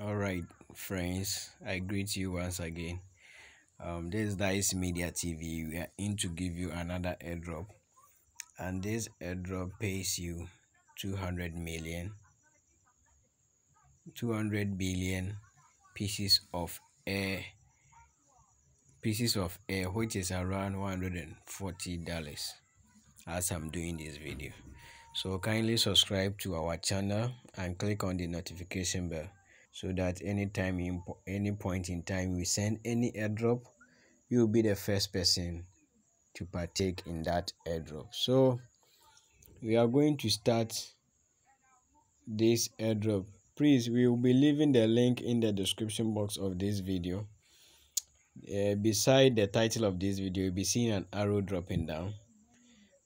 All right, friends, I greet you once again. This is DUYS Media TV. We are in to give you another airdrop, and this airdrop pays you 200 billion pieces of air, which is around $140 as I'm doing this video. So kindly subscribe to our channel and click on the notification bell, so that anytime any point in time we send any airdrop, you'll be the first person to partake in that airdrop. So we are going to start this airdrop. Please, we will be leaving the link in the description box of this video. Beside the title of this video, you'll be seeing an arrow dropping down.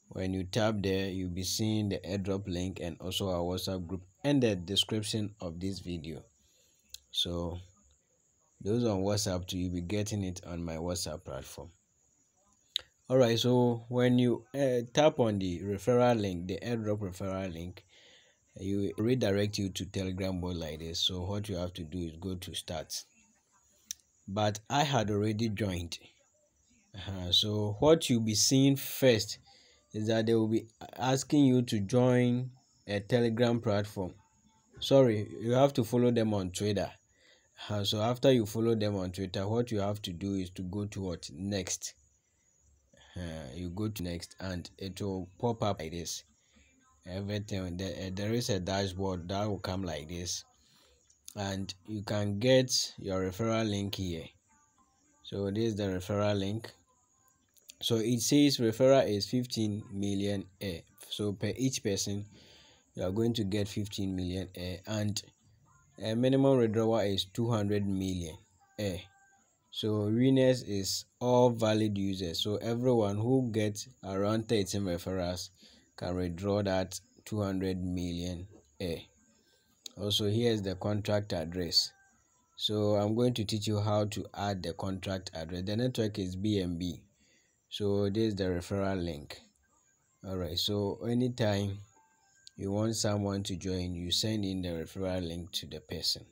When you tap there, you'll be seeing the airdrop link and also our WhatsApp group and the description of this video. So those on WhatsApp too, you'll be getting it on my WhatsApp platform. Alright, so when you tap on the referral link, the airdrop referral link, you redirect you to Telegram bot like this. So what you have to do is go to start. But I had already joined. So what you'll be seeing first is that they will be asking you to join a Telegram platform. Sorry, you have to follow them on Twitter. So after you follow them on Twitter, what you have to do is to go to what next. You go to next and it will pop up like this. Everything there is a dashboard that will come like this, and you can get your referral link here. So this is the referral link. So it says referral is 15 million air. So per each person you are going to get 15 million air, and a minimum withdrawal is 200 million air. So winners is all valid users. So everyone who gets around 13 referrals can withdraw that 200 million air. Also, here's the contract address. So I'm going to teach you how to add the contract address. The network is BNB. So this is the referral link. Alright, so anytime you want someone to join, you send in the referral link to the person.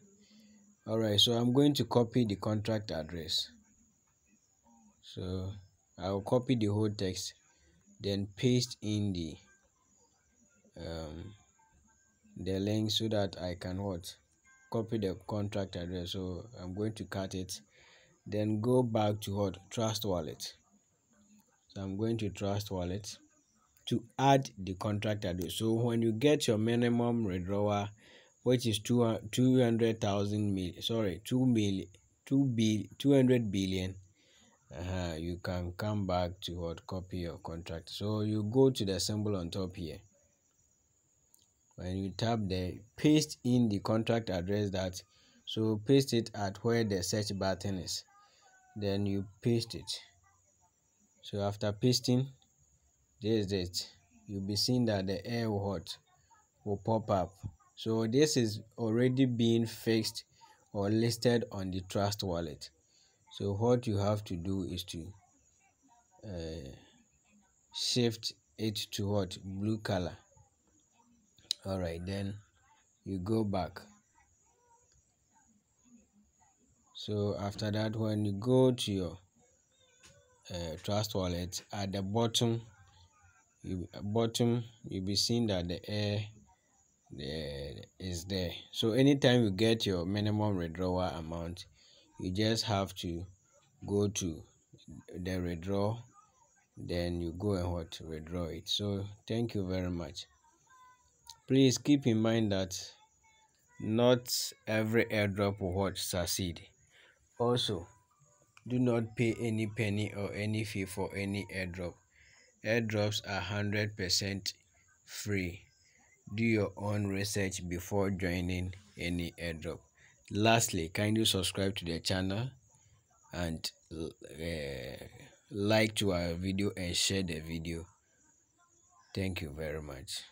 Alright, so I'm going to copy the contract address. So I'll copy the whole text, then paste in the link so that I can copy the contract address. So I'm going to cut it, then go back to Trust Wallet. So I'm going to Trust Wallet to add the contract address. So when you get your minimum withdrawal, which is 200 billion, you can come back to copy your contract. So you go to the symbol on top here. When you tap there, paste in the contract address so paste it at where the search button is, then you paste it. So after pasting, this is it. You'll be seeing that the air will pop up. So this is already being fixed or listed on the Trust Wallet. So what you have to do is to shift it to blue color. Alright, then you go back. So after that, when you go to your Trust Wallet, at the bottom you'll be seeing that the air is there. So anytime you get your minimum withdrawal amount, you just have to go to the withdraw, then you go and withdraw it. So thank you very much. Please keep in mind that not every airdrop will succeed. Also, do not pay any penny or any fee for any airdrop. Airdrops are 100% free. Do your own research before joining any airdrop. Lastly, kindly subscribe to the channel and like to our video and share the video. Thank you very much.